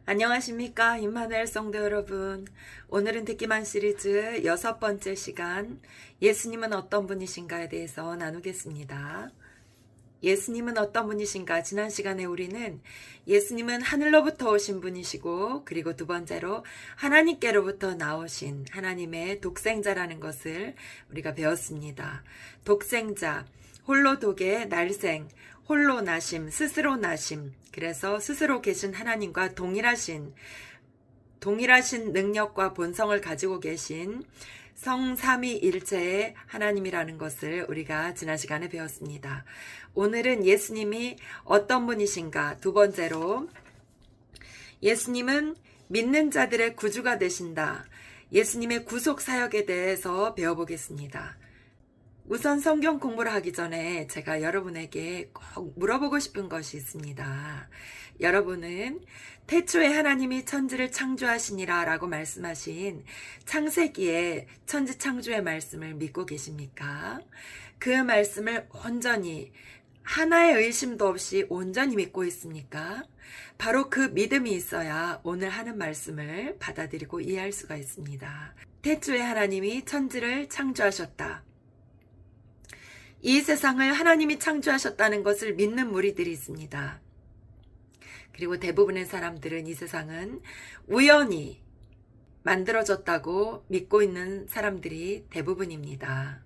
안녕하십니까 임마누엘 성도 여러분. 오늘은 듣기만 시리즈 6번째 시간, 예수님은 어떤 분이신가에 대해서 나누겠습니다. 예수님은 어떤 분이신가? 지난 시간에 우리는 예수님은 하늘로부터 오신 분이시고, 그리고 두 번째로 하나님께로부터 나오신 하나님의 독생자라는 것을 우리가 배웠습니다. 독생자, 홀로 독의 날생, 홀로 나심, 스스로 나심. 그래서 스스로 계신 하나님과 동일하신 능력과 본성을 가지고 계신 성삼위일체의 하나님이라는 것을 우리가 지난 시간에 배웠습니다. 오늘은 예수님이 어떤 분이신가? 두 번째로 예수님은 믿는 자들의 구주가 되신다. 예수님의 구속 사역에 대해서 배워보겠습니다. 우선 성경 공부를 하기 전에 제가 여러분에게 꼭 물어보고 싶은 것이 있습니다. 여러분은 태초에 하나님이 천지를 창조하시니라 라고 말씀하신 창세기의 천지 창조의 말씀을 믿고 계십니까? 그 말씀을 온전히 하나의 의심도 없이 온전히 믿고 있습니까? 바로 그 믿음이 있어야 오늘 하는 말씀을 받아들이고 이해할 수가 있습니다. 태초에 하나님이 천지를 창조하셨다. 이 세상을 하나님이 창조하셨다는 것을 믿는 무리들이 있습니다. 그리고 대부분의 사람들은 이 세상은 우연히 만들어졌다고 믿고 있는 사람들이 대부분입니다.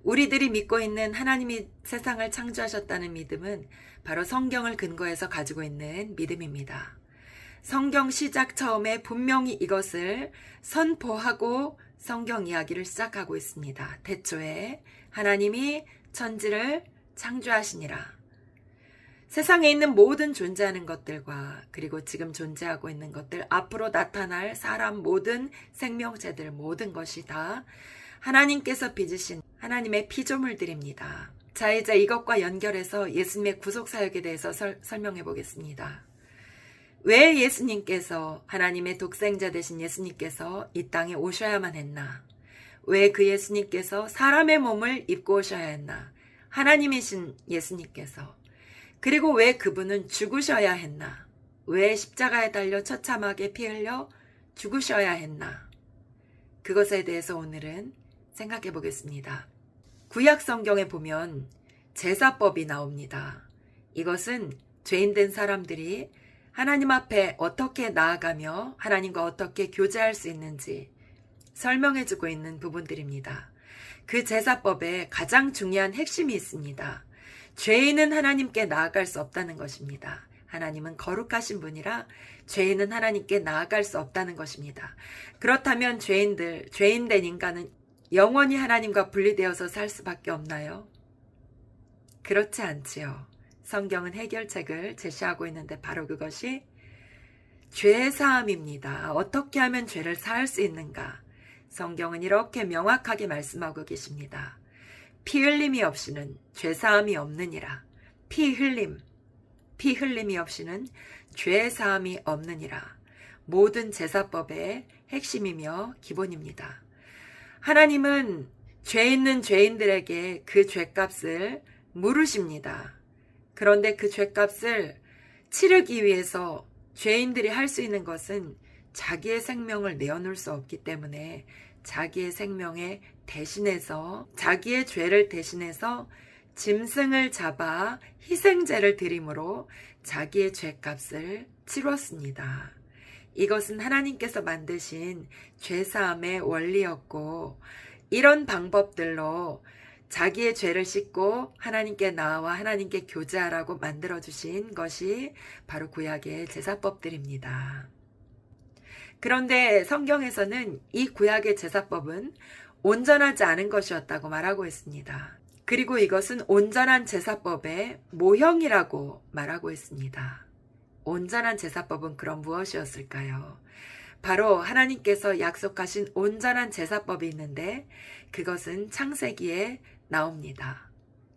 우리들이 믿고 있는 하나님이 세상을 창조하셨다는 믿음은 바로 성경을 근거해서 가지고 있는 믿음입니다. 성경 시작 처음에 분명히 이것을 선포하고 성경 이야기를 시작하고 있습니다. 태초에 하나님이 천지를 창조하시니라. 세상에 있는 모든 존재하는 것들과 그리고 지금 존재하고 있는 것들, 앞으로 나타날 사람, 모든 생명체들, 모든 것이 다 하나님께서 빚으신 하나님의 피조물들입니다. 자, 이제 이것과 연결해서 예수님의 구속사역에 대해서 설명해 보겠습니다. 왜 예수님께서, 하나님의 독생자 되신 예수님께서 이 땅에 오셔야만 했나? 왜 그 예수님께서 사람의 몸을 입고 오셔야 했나? 하나님이신 예수님께서. 그리고 왜 그분은 죽으셔야 했나? 왜 십자가에 달려 처참하게 피 흘려 죽으셔야 했나? 그것에 대해서 오늘은 생각해 보겠습니다. 구약 성경에 보면 제사법이 나옵니다. 이것은 죄인된 사람들이 하나님 앞에 어떻게 나아가며 하나님과 어떻게 교제할 수 있는지 설명해주고 있는 부분들입니다. 그 제사법에 가장 중요한 핵심이 있습니다. 죄인은 하나님께 나아갈 수 없다는 것입니다. 하나님은 거룩하신 분이라 죄인은 하나님께 나아갈 수 없다는 것입니다. 그렇다면 죄인된 인간은 영원히 하나님과 분리되어서 살 수밖에 없나요? 그렇지 않지요. 성경은 해결책을 제시하고 있는데 바로 그것이 죄사함입니다. 어떻게 하면 죄를 사할 수 있는가? 성경은 이렇게 명확하게 말씀하고 계십니다. 피 흘림이 없이는 죄사함이 없느니라. 피 흘림이 없이는 죄사함이 없느니라. 모든 제사법의 핵심이며 기본입니다. 하나님은 죄 있는 죄인들에게 그 죄값을 물으십니다. 그런데 그 죄값을 치르기 위해서 죄인들이 할 수 있는 것은 자기의 생명을 내어놓을 수 없기 때문에 자기의 생명에 대신해서, 자기의 죄를 대신해서 짐승을 잡아 희생제를 드림으로 자기의 죄값을 치렀습니다. 이것은 하나님께서 만드신 죄사함의 원리였고, 이런 방법들로 자기의 죄를 씻고 하나님께 나아와 하나님께 교제하라고 만들어주신 것이 바로 구약의 제사법들입니다. 그런데 성경에서는 이 구약의 제사법은 온전하지 않은 것이었다고 말하고 있습니다. 그리고 이것은 온전한 제사법의 모형이라고 말하고 있습니다. 온전한 제사법은 그럼 무엇이었을까요? 바로 하나님께서 약속하신 온전한 제사법이 있는데 그것은 창세기에 나옵니다.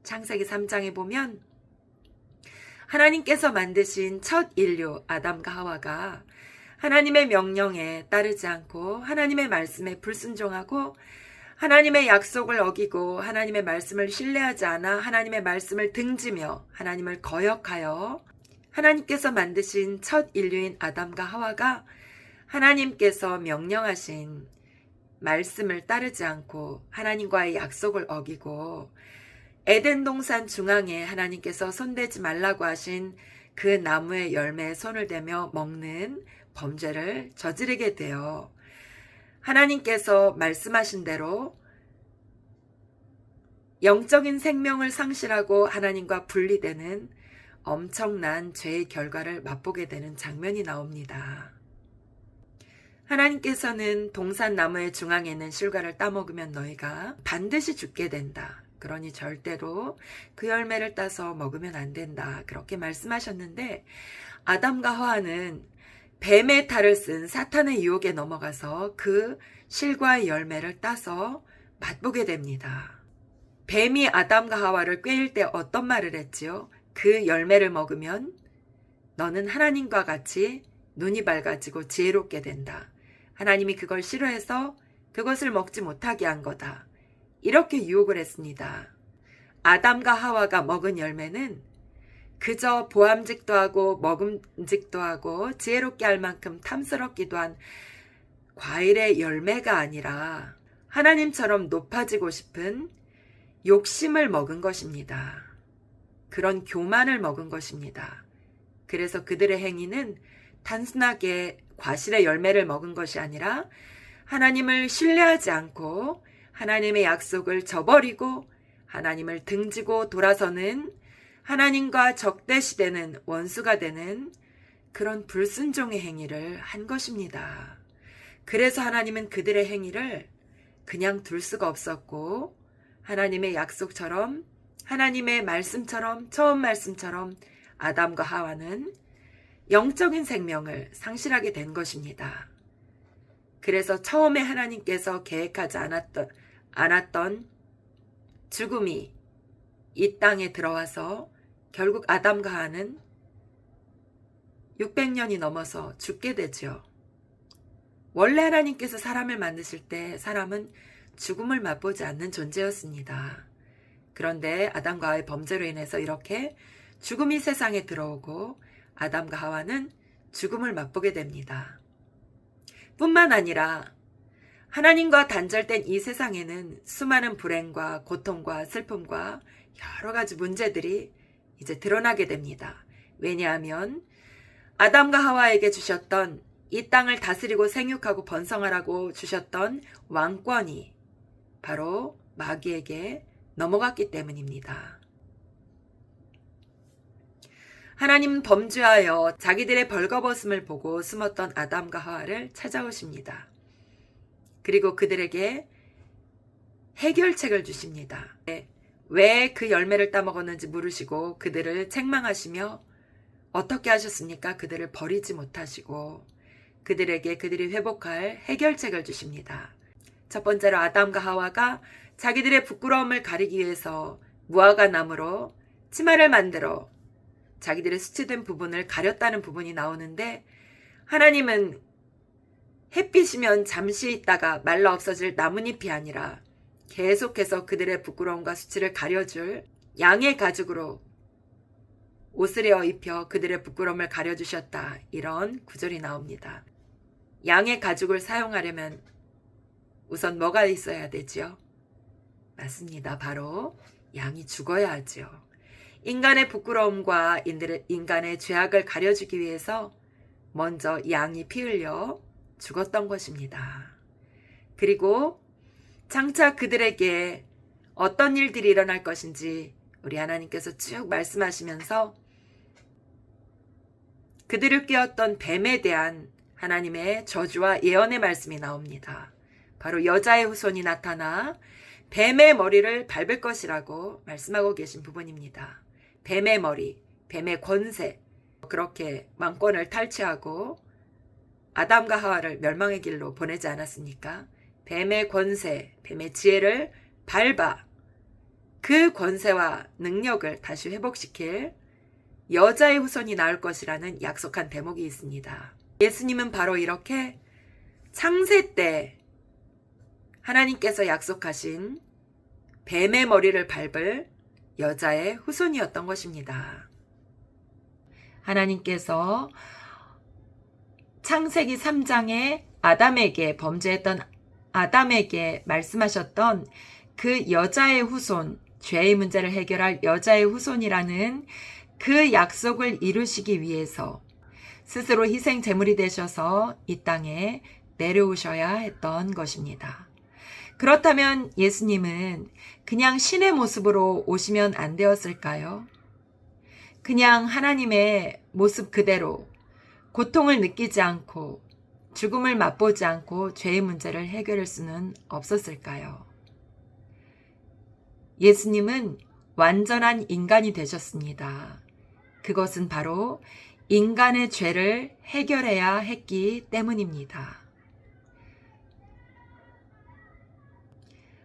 창세기 3장에 보면 하나님께서 만드신 첫 인류 아담과 하와가 하나님의 명령에 따르지 않고 하나님의 말씀에 불순종하고 하나님의 약속을 어기고 하나님의 말씀을 신뢰하지 않아 하나님의 말씀을 등지며 하나님을 거역하여 하나님께서 만드신 첫 인류인 아담과 하와가 하나님께서 명령하신 말씀을 따르지 않고 하나님과의 약속을 어기고 에덴 동산 중앙에 하나님께서 손대지 말라고 하신 그 나무의 열매에 손을 대며 먹는 범죄를 저지르게 되어 하나님께서 말씀하신 대로 영적인 생명을 상실하고 하나님과 분리되는 엄청난 죄의 결과를 맛보게 되는 장면이 나옵니다. 하나님께서는 동산나무의 중앙에 있는 실과를 따먹으면 너희가 반드시 죽게 된다. 그러니 절대로 그 열매를 따서 먹으면 안 된다. 그렇게 말씀하셨는데 아담과 하와는 뱀의 탈을 쓴 사탄의 유혹에 넘어가서 그 실과의 열매를 따서 맛보게 됩니다. 뱀이 아담과 하와를 꾀일 때 어떤 말을 했지요? 그 열매를 먹으면 너는 하나님과 같이 눈이 밝아지고 지혜롭게 된다. 하나님이 그걸 싫어해서 그것을 먹지 못하게 한 거다. 이렇게 유혹을 했습니다. 아담과 하와가 먹은 열매는 그저 보암직도 하고 먹음직도 하고 지혜롭게 할 만큼 탐스럽기도 한 과일의 열매가 아니라 하나님처럼 높아지고 싶은 욕심을 먹은 것입니다. 그런 교만을 먹은 것입니다. 그래서 그들의 행위는 단순하게 과실의 열매를 먹은 것이 아니라 하나님을 신뢰하지 않고 하나님의 약속을 저버리고 하나님을 등지고 돌아서는 하나님과 적대시되는 원수가 되는 그런 불순종의 행위를 한 것입니다. 그래서 하나님은 그들의 행위를 그냥 둘 수가 없었고 하나님의 약속처럼 하나님의 말씀처럼 처음 말씀처럼 아담과 하와는 영적인 생명을 상실하게 된 것입니다. 그래서 처음에 하나님께서 계획하지 않았던 죽음이 이 땅에 들어와서 결국 아담과 하와는 600년이 넘어서 죽게 되죠. 원래 하나님께서 사람을 만드실 때 사람은 죽음을 맛보지 않는 존재였습니다. 그런데 아담과 하와의 범죄로 인해서 이렇게 죽음이 세상에 들어오고 아담과 하와는 죽음을 맛보게 됩니다. 뿐만 아니라 하나님과 단절된 이 세상에는 수많은 불행과 고통과 슬픔과 여러 가지 문제들이 이제 드러나게 됩니다. 왜냐하면 아담과 하와에게 주셨던 이 땅을 다스리고 생육하고 번성하라고 주셨던 왕권이 바로 마귀에게 넘어갔기 때문입니다. 하나님은 범죄하여 자기들의 벌거벗음을 보고 숨었던 아담과 하와를 찾아오십니다. 그리고 그들에게 해결책을 주십니다. 왜 그 열매를 따먹었는지 물으시고 그들을 책망하시며 어떻게 하셨습니까? 그들을 버리지 못하시고 그들에게 그들이 회복할 해결책을 주십니다. 첫 번째로 아담과 하와가 자기들의 부끄러움을 가리기 위해서 무화과 나무로 치마를 만들어 자기들의 수치된 부분을 가렸다는 부분이 나오는데 하나님은 햇빛이면 잠시 있다가 말라 없어질 나뭇잎이 아니라 계속해서 그들의 부끄러움과 수치를 가려줄 양의 가죽으로 옷을 입혀 그들의 부끄러움을 가려주셨다. 이런 구절이 나옵니다. 양의 가죽을 사용하려면 우선 뭐가 있어야 되지요? 맞습니다. 바로 양이 죽어야 하죠. 인간의 부끄러움과 인간의 죄악을 가려주기 위해서 먼저 양이 피 흘려 죽었던 것입니다. 그리고 장차 그들에게 어떤 일들이 일어날 것인지 우리 하나님께서 쭉 말씀하시면서 그들을 깨웠던 뱀에 대한 하나님의 저주와 예언의 말씀이 나옵니다. 바로 여자의 후손이 나타나 뱀의 머리를 밟을 것이라고 말씀하고 계신 부분입니다. 뱀의 머리, 뱀의 권세, 그렇게 왕권을 탈취하고 아담과 하와를 멸망의 길로 보내지 않았습니까? 뱀의 권세, 뱀의 지혜를 밟아 그 권세와 능력을 다시 회복시킬 여자의 후손이 나올 것이라는 약속한 대목이 있습니다. 예수님은 바로 이렇게 창세 때 하나님께서 약속하신 뱀의 머리를 밟을 여자의 후손이었던 것입니다. 하나님께서 창세기 3장에 아담에게 범죄했던 아담에게 말씀하셨던 그 여자의 후손, 죄의 문제를 해결할 여자의 후손이라는 그 약속을 이루시기 위해서 스스로 희생 제물이 되셔서 이 땅에 내려오셔야 했던 것입니다. 그렇다면 예수님은 그냥 신의 모습으로 오시면 안 되었을까요? 그냥 하나님의 모습 그대로 고통을 느끼지 않고 죽음을 맛보지 않고 죄의 문제를 해결할 수는 없었을까요? 예수님은 완전한 인간이 되셨습니다. 그것은 바로 인간의 죄를 해결해야 했기 때문입니다.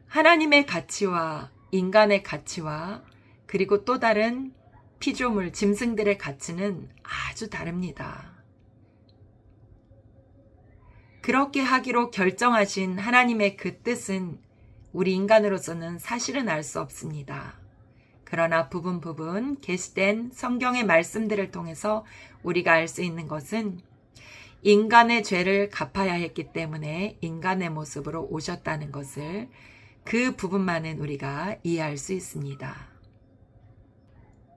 하나님의 가치와 인간의 가치와 그리고 또 다른 피조물, 짐승들의 가치는 아주 다릅니다. 그렇게 하기로 결정하신 하나님의 그 뜻은 우리 인간으로서는 사실은 알 수 없습니다. 그러나 부분 게시된 성경의 말씀들을 통해서 우리가 알 수 있는 것은 인간의 죄를 갚아야 했기 때문에 인간의 모습으로 오셨다는 것을 그 부분만은 우리가 이해할 수 있습니다.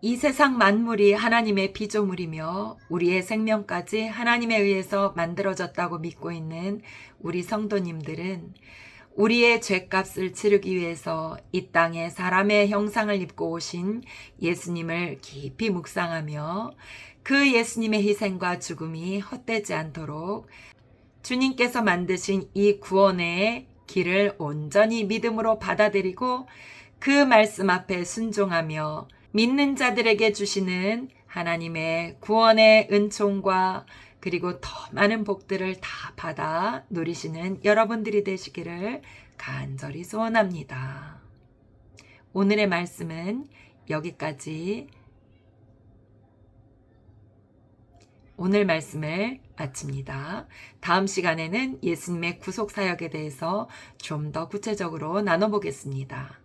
이 세상 만물이 하나님의 피조물이며 우리의 생명까지 하나님에 의해서 만들어졌다고 믿고 있는 우리 성도님들은 우리의 죄값을 치르기 위해서 이 땅에 사람의 형상을 입고 오신 예수님을 깊이 묵상하며 그 예수님의 희생과 죽음이 헛되지 않도록 주님께서 만드신 이 구원의 길을 온전히 믿음으로 받아들이고 그 말씀 앞에 순종하며 믿는 자들에게 주시는 하나님의 구원의 은총과 그리고 더 많은 복들을 다 받아 누리시는 여러분들이 되시기를 간절히 소원합니다. 오늘의 말씀은 여기까지 오늘 말씀을 마칩니다. 다음 시간에는 예수님의 구속 사역에 대해서 좀 더 구체적으로 나눠보겠습니다.